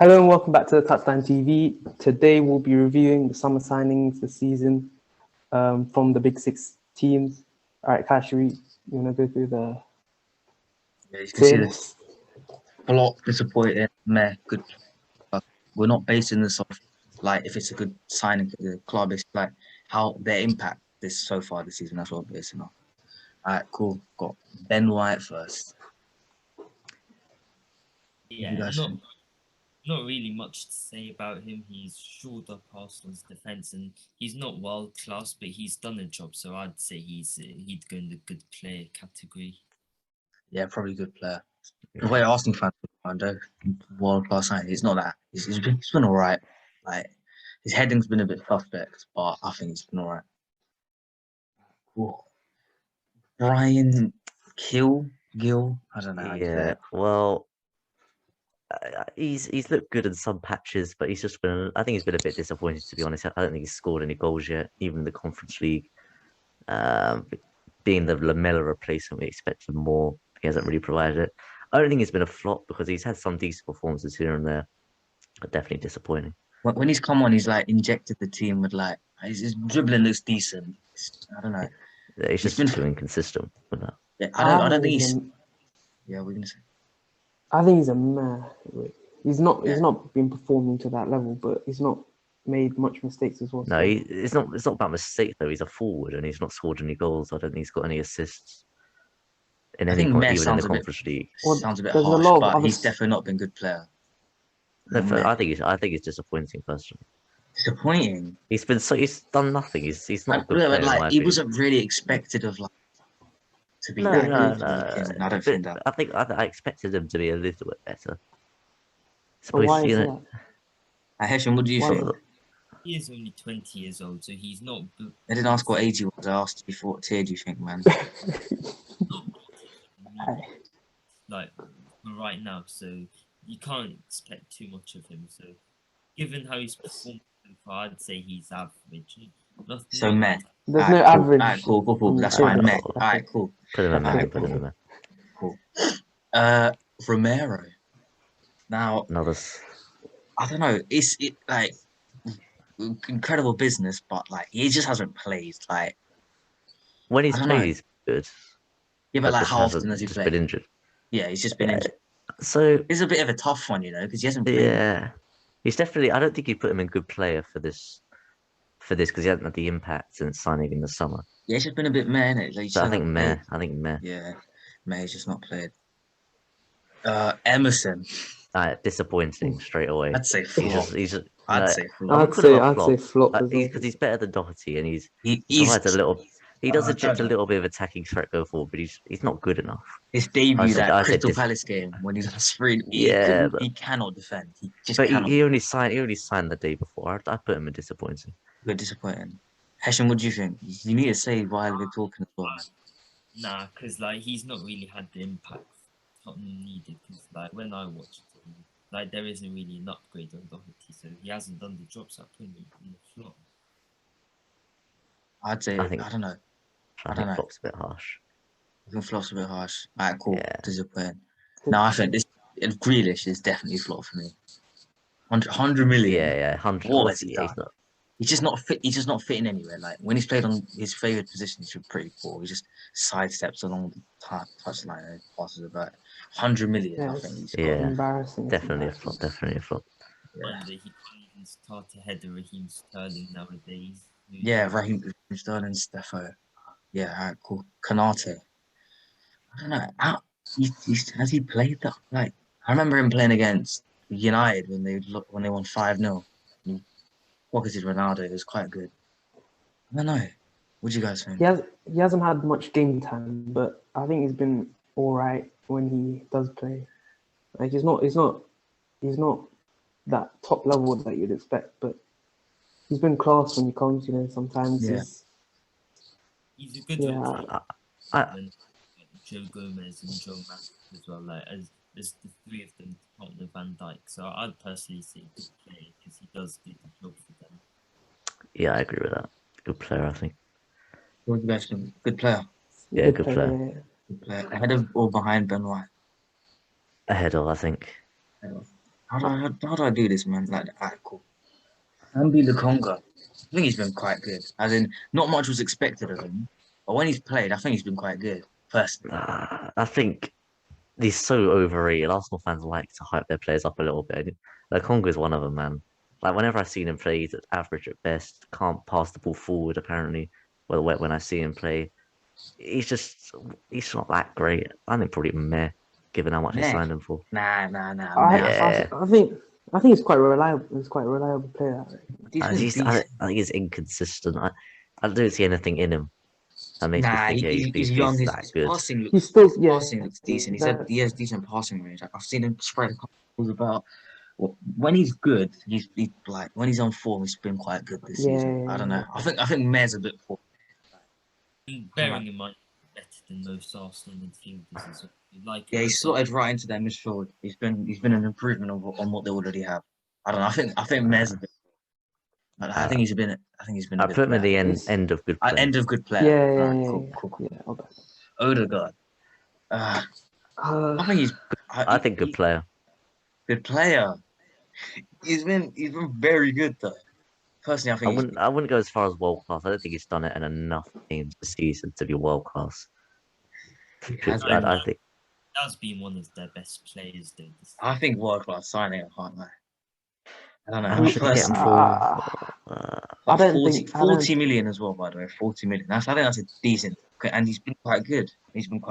Hello and welcome back to the Touchline TV. Today we'll be reviewing the summer signings this season from the Big Six teams. All right, Kashri, you want to go through the Yeah, you can see tier this list? flop, disappointing, meh, good. We're not basing this off like if it's a good signing for the club. It's like how their impact this so far this season. That's what we're basing off. All right, cool. Got Ben White first. You Yeah, guys not think? not really much to say about him. He's shored up Arsenal's defense, and he's not world class, but he's done a job. So I'd say he'd go in the good player category. Yeah, probably good player. The way Arsenal fans find out world class signing, it's not that. He's been all right. Like his heading's been a bit suspect, but I think he's been all right. Cool. Brian Gill. I don't know how you say Yeah, it. well, he's looked good in some patches, but he's just been. I think he's been a bit disappointing, to be honest. I don't think he's scored any goals yet, even in the Conference League. Um, Being the Lamella replacement, we expected more. He hasn't really provided it. I don't think it's been a flop because he's had some decent performances here and there, but definitely disappointing. When he's come on, he's like injected the team with like his dribbling looks decent. I don't know. He's He's just been. too inconsistent with that. Yeah, I don't think he's he's. a, Yeah, we're gonna say. I think he's a meh. He's not. Yeah. He's not been performing to that level, but he's not made much mistakes as well. No, So it's not. It's not about mistakes though. He's a forward and he's not scored any goals. I don't think he's got any assists in I think Meh even in the sounds a bit Conference League. well, sounds a bit there's a harsh, lot of but other. he's definitely not been a good player. No, Meh. I think he's disappointing personally. Disappointing. He's done nothing. He's not a good Yeah, player but in like my he opinion. wasn't really expected of like to be No, that no, good. no. I don't But think that. I expected him to be a little bit better. But why Suppose is you that? know. Hesham, what do you Why? think? He is only 20 years old, so he's not. I didn't ask what age he was. I asked you what tier do you think, man? Like right now, so you can't expect too much of him. So given how he's performed so far, I'd say he's average. So Meh. There's Alright, no cool. average. Alright, cool. on the That's tier fine. list, Meh. I think. Alright, cool. Put him in Okay. there. Put him in there. Cool. Romero. Now, Another. I don't know. It's like incredible business, but like he just hasn't played. Like When I he's don't played, know. he's good, Yeah, but but like just how often hasn't has he just been played? injured. Yeah, he's just been Yeah. injured. So It's a bit of a tough one, because he hasn't played. yeah, he's definitely. I don't think you put him in good player for this. Because he hasn't had the impact since signing in the summer. Yeah, it's just been a bit meh, innit? Like, he So just I think hasn't meh. played. I think meh. Yeah, May's just not played. Emerson. Disappointing straight away. I'd say flop. He's just. I'd No, say I flop. would put him a I'd say flop as well. because he's better than Doherty, and he He's provides a little. He does inject a Trevor. little bit of attacking threat go forward, but he's not good enough. His debut, that I said Crystal this. Palace game when he's on screen, Yeah, he cannot defend. He just but cannot. he only signed the day before. I put him in disappointing. Good disappointing. Hesham, what do you think? You need to say while we're talking as well, man. Nah, because like he's not really had the impact Tottenham needed. Because like when I watched him, like there isn't really an upgrade on Doherty, so he hasn't done the job. So I put him in the flop. I'd say I think- I don't know. I think flop's a bit harsh. I think flop's a bit harsh. Alright, cool. Yeah. Disappointing. No, I think this Grealish is definitely a flop for me. 100 million. Yeah, 100. What has he He's done? not. He's just not fit. He's just not fitting anywhere. Like when he's played on his favorite position, he's been pretty poor. He just sidesteps along the touchline and passes about 100 million. Yeah, I think he's Yeah. embarrassing. It's Definitely a embarrassing. flop. Definitely a flop. And he can't even start ahead of Raheem Sterling nowadays. Yeah, Raheem Sterling, Stefo. Yeah, alright, cool. Kanate. I don't know. Has he played that? Like I remember him playing against United when they won 5-0. Opposite Ronaldo, it was quite good. I don't know. What do you guys think? He hasn't had much game time, but I think he's been all right when he does play. Like he's not that top level that you'd expect, but he's been class when he comes. Sometimes Yeah. He's a good Yeah. replacement. I- When Joe Gomez and Joe Matip as well, like as the three of them, Tottenham Van Dijk. So I'd personally say good player because he does do the job for them. Yeah, I agree with that. Good player, I think. What do you guys think? Good player. Yeah, good player. Yeah. Good player. Ahead of or behind Ben White? Ahead of, I think. how do I do this, man? Like, alright, cool. Ambi Lukonga, I think he's been quite good. As in, not much was expected of him, but when he's played, I think he's been quite good. Personally, I think he's so overrated. Arsenal fans like to hype their players up a little bit. Like Congo is one of them, man. Like whenever I've seen him play, he's average at best. Can't pass the ball forward apparently. Well, when I see him play, he's not that great. I think probably meh, given how much they Meh. signed him for. nah. Yeah. I think he's quite reliable. He's quite a reliable player. He's been I decent. think he's inconsistent. I don't see anything in him that makes me Nah, think he's young. His that good. passing looks, He's still passing looks decent. He has decent passing range. I've seen him spread a couple of balls about. Well, when he's good, he's like when he's on form, he's been quite good this season. I don't know. I think Mez a bit poor. Bearing in mind, better than most Arsenal midfielders as well. Yeah, he's slotted right into their midfield. He's been an improvement on what they already have. I don't know. I think Mez. I think he's been. I put him at the end of good play. End of good player. Yeah, Right, yeah, cool. yeah. Okay. Odegaard. I think he's. I think good player. Good player. He's been very good though. Personally, I think I wouldn't go as far as world class. I don't think he's done it in enough games this season to be world class. I think has been one of their best players. Though. I think world class signing. I can't lie. I don't know. how much did they get him for? 40 million as well, by the way. 40 million. I think that's a decent. And he's been quite good. He took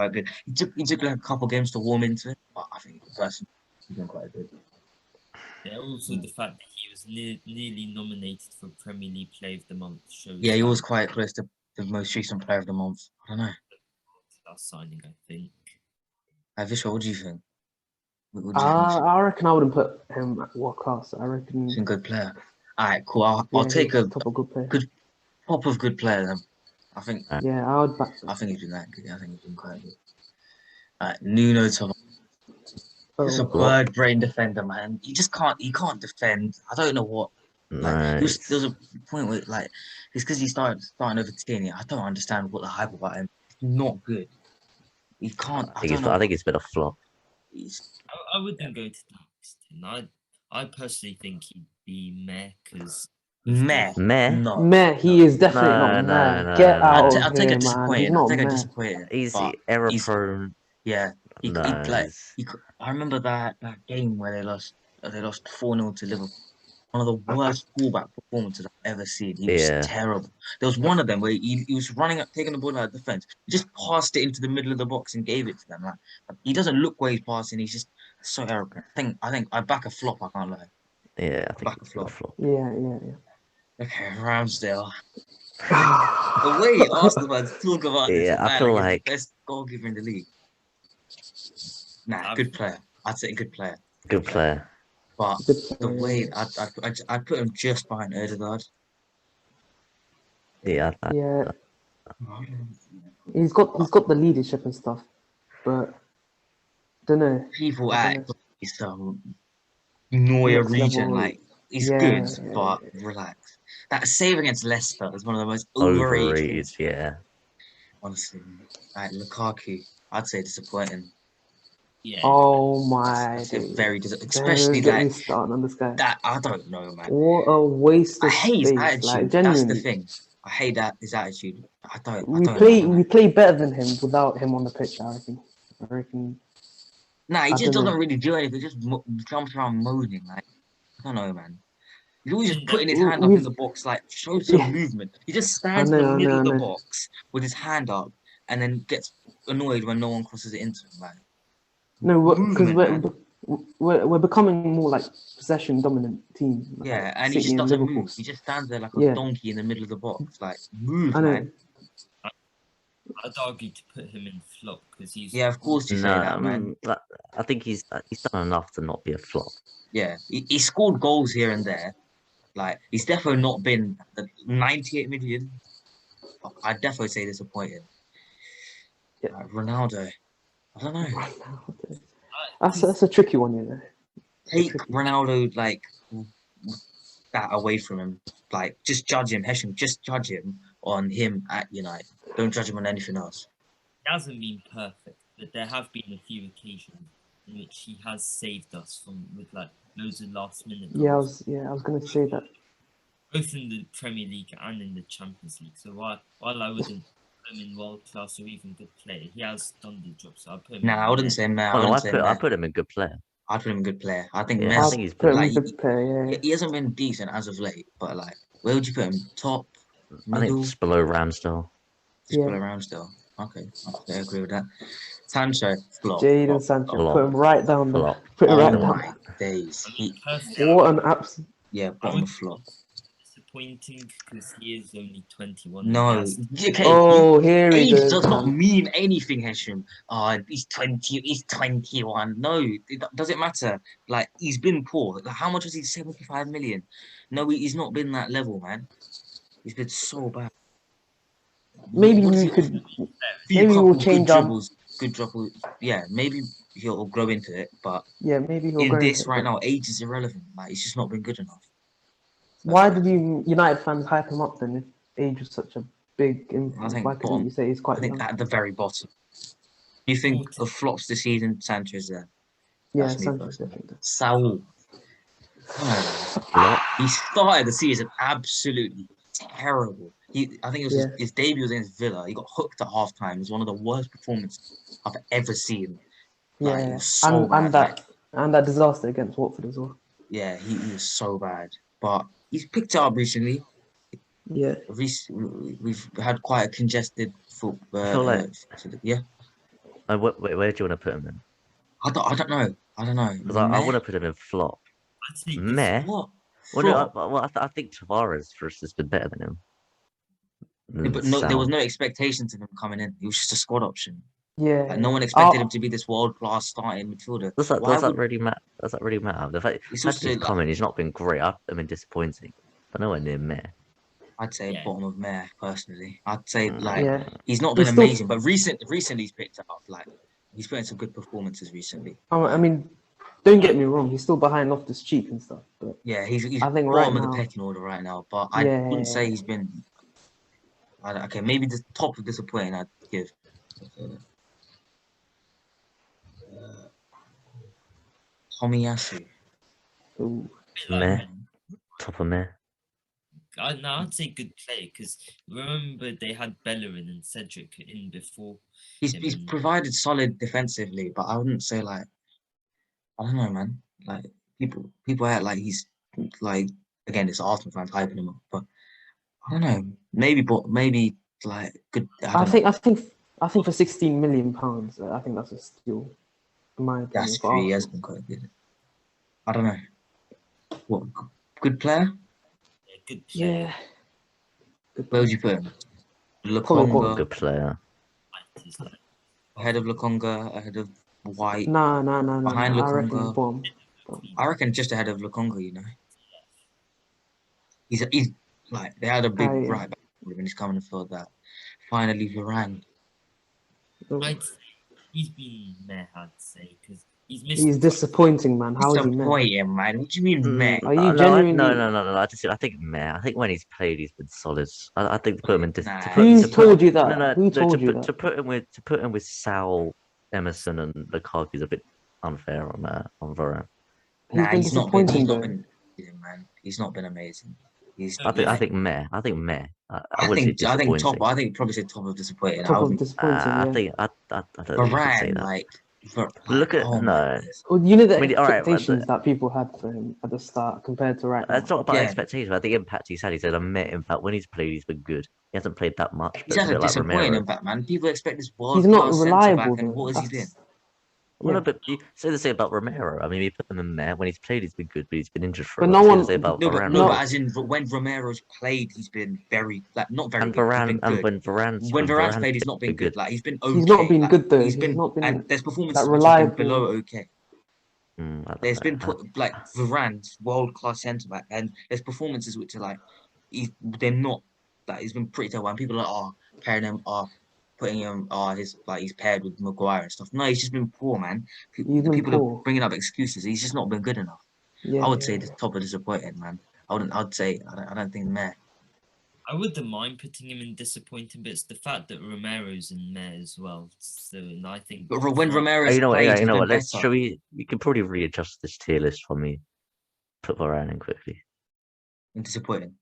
like a couple games to warm into it, but I think personally he's been quite good. Yeah, also the fact that he was nearly nominated for Premier League Player of the Month shows. Yeah, he was quite close to the most recent Player of the Month. I don't know. Last signing, I think. Visha, what do you think? I reckon I wouldn't put him at world class. I reckon he's a good player. All right, cool. I'll take a top of good player. Top of good player then. I think. Yeah, I would back. I think he's been that good. I think he's been quite good. All right, Nuno Tavares. He's a bird brain defender, man. He can't defend. I don't know what. Like, there was a point where like it's because he starting over Tierney. I don't understand what the hype about him. He's not good. He can't. I think it's been a flop. I wouldn't go to that extent. I personally think he'd be meh because meh. No. Meh. He is definitely not meh. No. Get out I'll of take here, a man. disappointed. He's not meh. Disappointed. He's error prone. Yeah. I remember that game where they lost 4-0 to Liverpool. One of the worst fullback performances I've ever seen. He was terrible. There was one of them where he was running up, taking the ball out of defense. He just passed it into the middle of the box and gave it to them. Like, he doesn't look where he's passing. He's just so arrogant. I think I back a flop. I can't lie. Yeah, I think back a flop. Yeah. Okay, Ramsdale. The way Arsenal fans talk about this, I feel like the best goal giver in the league. Nah, good player. I'd say good player. Good player. But the way I'd put him just behind Odegaard. Yeah. He's got the leadership and stuff, but don't know. People act like some Neuer region, like he's good, but relax. That save against Leicester is one of the most overrated. Yeah. Honestly, like Lukaku, I'd say disappointing. Yeah. Oh my! Very especially like starting on this guy. That I don't know, man. What a waste of I hate his space. attitude. Like, that's the thing. I hate his attitude. We play better than him without him on the pitch. I reckon. Nah, he just doesn't really do anything. He just jumps around moaning. Like, I don't know, man. He's always just putting his hand up in the box, like show some movement. He just stands in the middle of the box with his hand up, and then gets annoyed when no one crosses it into him. Like. No, because we're becoming more like possession dominant team. Like, yeah, and he just doesn't move. He just stands there like a donkey in the middle of the box. Like, move, man. I'd argue to put him in flop because he's. Yeah, of course you say that, man. I think he's done enough to not be a flop. Yeah, he scored goals here and there. Like, he's definitely not been the 98 million. I'd definitely say disappointed. Yeah. Ronaldo. I don't know. That's a tricky one, you know. Take Ronaldo like that away from him. Like just judge him, Hesham. Just judge him on him at United. Don't judge him on anything else. He hasn't been perfect, but there have been a few occasions in which he has saved us with loads of last minute Yeah, goals, I was gonna say that. both in the Premier League and in the Champions League. So while I wouldn't put him in world class or even good player, he has done the job. So I put him. Nah, I wouldn't say Meh. I Oh no, wouldn't say I Meh. put him in good player. I'd put him in good player. I think Yeah, I Meh's think he's Put him like in good player. Yeah. he hasn't been decent as of late, but like where would you put him? Top, I middle, think just below Ramsdale. just Yeah. put around still. Okay, I agree with that. Sancho, flop. Jadon Sancho, Flop. put him right down there. Flop. Put him right Oh down. my days. Personally, What an absolute. Yeah, bottom of flop. disappointing because he is only 21. No, And he okay. Oh, here he Age goes. does not man. mean anything, Hesham. He's 20, he's 21. No, it doesn't matter. Like, he's been poor. Like, how much was he? 75 million. No, he's not been that level, man. He's been so bad. Maybe What is we it? could. Few Maybe we'll couple change good our. dribbles, good dribbles. Yeah, maybe he'll grow into it, but Yeah, maybe he'll in go this into it, right but now, age is irrelevant. Like, he's just not been good enough. Why did you United fans hype him up then? If age was such a big influence, think why couldn't bottom- you say he's I quite think young? at the very bottom. You think of flops this season, Sancho's there. Yeah, That's me Sancho personally. definitely. Saul. Flop. He started the season absolutely terrible. I think it was Yeah. his debut was against Villa. He got hooked at halftime. It was one of the worst performances I've ever seen. Like, he Yeah, was so and bad. that disaster against Watford as well. Yeah, he was so bad. But he's picked it up recently. Yeah, We've had quite a congested football. I feel like- Yeah, Where do you want to put him in? I don't know. Because I Meh? want to put him in flop. I'd say good Meh. What? Well, no, Flop? I think Tavares first has been better than him. Yeah, but no, there was no expectations of him coming in. He was just a squad option. yeah. Like, no one expected Oh, him to be this world-class starting midfielder. Does Why that would really matter? Does that really matter? The fact It's that also he's like- coming, he's not been great. I mean, disappointing, but nowhere near meh. I'd say Yeah. bottom of Meh personally. I'd say Mm. like yeah. he's not been He's still- amazing, but recently he's picked it up. Like he's put in some good performances recently. I mean, don't get me wrong. He's still behind Loftus Cheek and stuff, but Yeah, he's I think bottom right of the now- pecking order right now. But I Yeah. wouldn't say he's been. Okay, maybe the top of disappointing. I'd give. Tomiyasu. ooh, Meh. Top of meh. I'd say good play because remember they had Bellerin and Cedric in before. He's provided solid defensively, but I wouldn't say like. I don't know, man. Like people act like he's like again, it's Arsenal fans hyping him up, but I don't know. Maybe like good. I think for 16 million pounds, I think that's a steal. In my opinion, That's for true. He has Arsenal. been quite good. I don't know. What good player? Good play. Yeah. Good Where would player. you put him? Probably Lokonga Good player. He's like, ahead of Lokonga, ahead of White. No. Behind I reckon Lokonga. bottom. I reckon just ahead of Lokonga. You know, he's like they had a big Yeah. right back when he's coming and filled that. Finally, Varane. I'd say he's been meh, I'd say, because he's missed. He's disappointing, man. How is he mad? Disappointing, man. What do you mean, man? Are you No, genuinely- No. I think meh. I think when he's played, he's been solid. I think to put him in. Nah. Who told you that? No, Who told you to put him with Sal, Emerson, and Lukaku is a bit unfair on Varane. He's been He's not been. disappointing, He's though. not been. amazing, man. He's not been amazing. He's. I I think meh. I I would say think. I think top. disappointing. I think probably say top of disappointing. I Top of wouldn't. disappointing, I yeah. think I don't think you could say Varane, that. like. Look at- oh no. my days. Well, you know the I mean, all right, but expectations that people had for him at the start compared to right now. It's not about Yeah. expectations. I think impact he's had. He's had a meh impact. When he's played, he's been good. He hasn't played that much. He's But it's had a a bit like disappointing Romero. impact, man. People expect this world He's not class centre reliable, back, and though. what has he been? That's- Well, no, Yeah. but you say the same about Romero. I mean, we put him in there when he's played. He's been good, but he's been injured for. But a no while. Say one- the same about No, but Varane. no, No. but as in when Romero's played, he's been very like not very and good. He's Varane, been and good. when Varane's When Varane's played, he's not been been good. Like he's been okay. He's not been like, good, though. He's He's been not been and there's performances that which have been reliable. below okay. I don't There's know. been like Varane's world class centre back, and there's performances which are like they're not. Like he's been pretty terrible. And people are like, pairing him, putting him, he's paired with Maguire and stuff. No, he's just been poor, man. He's been People poor. are bringing up excuses. He's just not been good enough. Yeah, I would yeah, say yeah. the top of disappointed, man. I'd say I don't think meh. I wouldn't mind putting him in disappointing, but it's the fact that Romero's in there as well. So and I think. But when Varane- Romero's You know what? played, Yeah, he's you know been what? Let's better. shall we? You can probably readjust this tier list for me. put Varane in quickly. And disappointing.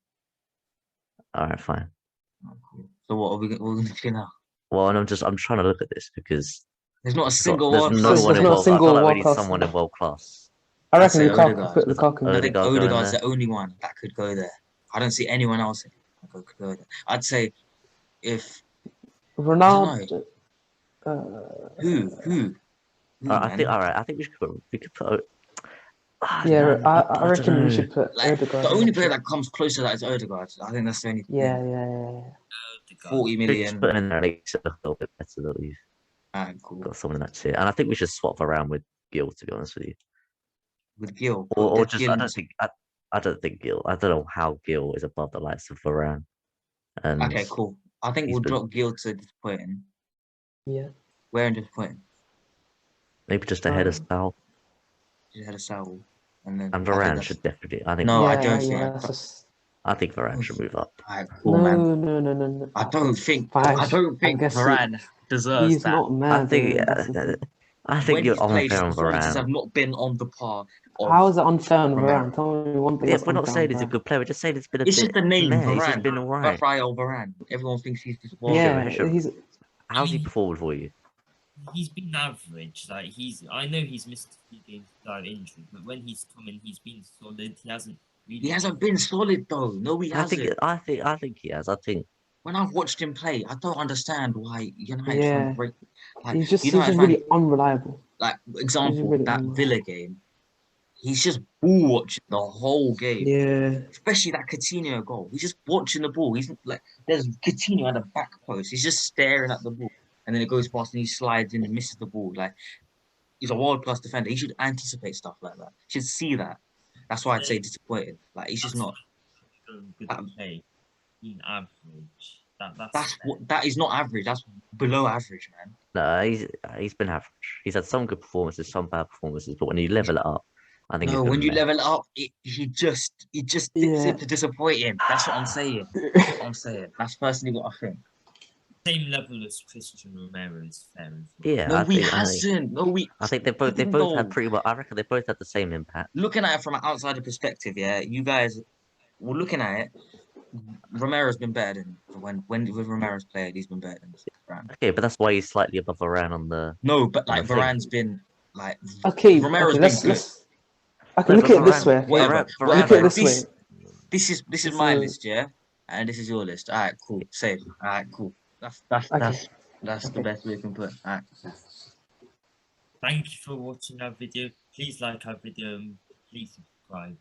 All right, fine. Oh, cool. So what are we going to do now? Well, and I'm trying to look at this because There's not a there's single there's one. no There's one not in a world. I single feel like we need world-class. someone in world class. I I'd reckon say Lukaku Odegaard. put Does Lukaku in I there. think Odegaard go in Odegaard's there? the only one that could go there. I don't see anyone else that could go there. I'd say if Ronaldo. who I think man? all right. I think we could put. Yeah, Man, I don't reckon we know. should put Like Odegaard. the in only there. player that comes close to that is Odegaard. I think that's the only Yeah, thing. yeah. 40 We just put him million. in there. Makes it a little bit better that we've Cool. got someone in that tier. And I think we should swap around with Gil, to be honest with you. With Gil. Or Put just Gil I don't think Gil. I don't know how Gil is above the likes of Varane. And Okay, cool. I think he's we'll been- drop Gil to disappointing. Yeah. Where in disappointing? maybe just ahead of Sal. You had a Saul. And then And I think Varane that's- should definitely. I think. No, I yeah, don't think. yeah. That's just... I think Varane should move up. Alright, cool, man. No. I don't think Five. Varane deserves He's that. not mad. I think. that's the thing. I think When you're he's played, unfair on his performances have Varane. not been on the par of How is it unfair on Romero. Varane? Tell me one thing. Yeah, that's we're not unfair saying on he's a Varane. good player. We're just saying it's been a It's bit. just the name meh. He's just Varane. been alright. Rafael Varane. Everyone thinks he's just one. Yeah, Sure. he's How's he performed for you? He's been average. Like I know he's missed a few games without injury, but when he's come in, he's been solid. He hasn't really. He hasn't been solid though. No, he I hasn't. think he has. I think When I've watched him play, I don't understand why United Yeah. trying to break. Like, he's just United really unreliable. like example really that unreliable. Villa game. He's just ball watching the whole game. Yeah. Especially that Coutinho goal. He's just watching the ball. He's like, there's Coutinho at the back post. He's just staring at the ball. And then it goes past and he slides in and misses the ball. Like, he's a world-class defender. He should anticipate stuff like that. He should see that. That's why I'd say disappointed. Like, he's just not. Good play. Being average. That is not average. That's below average, man. no, he's been average. He's had some good performances, some bad performances, but when you level it up, I think. No, it's when you meh. level it up, he just dips Yeah. into disappointing. That's what I'm saying. That's what I'm saying. That's personally what I think. Same level as Christian Romero is fair. Yeah, No, I we think, hasn't. No, we. I think they both No. had pretty well. I reckon they both had the same impact. Looking at it from an outsider perspective, yeah, you guys were looking at it. Romero's been better than when Romero's played. He's been better than Varane. Okay, but that's why he's slightly above Varane on the. No, but like I think- Varane's been like Okay. Romero's okay, been let's, good. let's. Okay, look at it this way. Whatever. Varane- Look at it this This- way. This is This my is- list, yeah, and this is your list. All right, cool. Same. All right, cool. That's Okay. the best we can put. All right. Thank you for watching our video. Please like our video and please subscribe.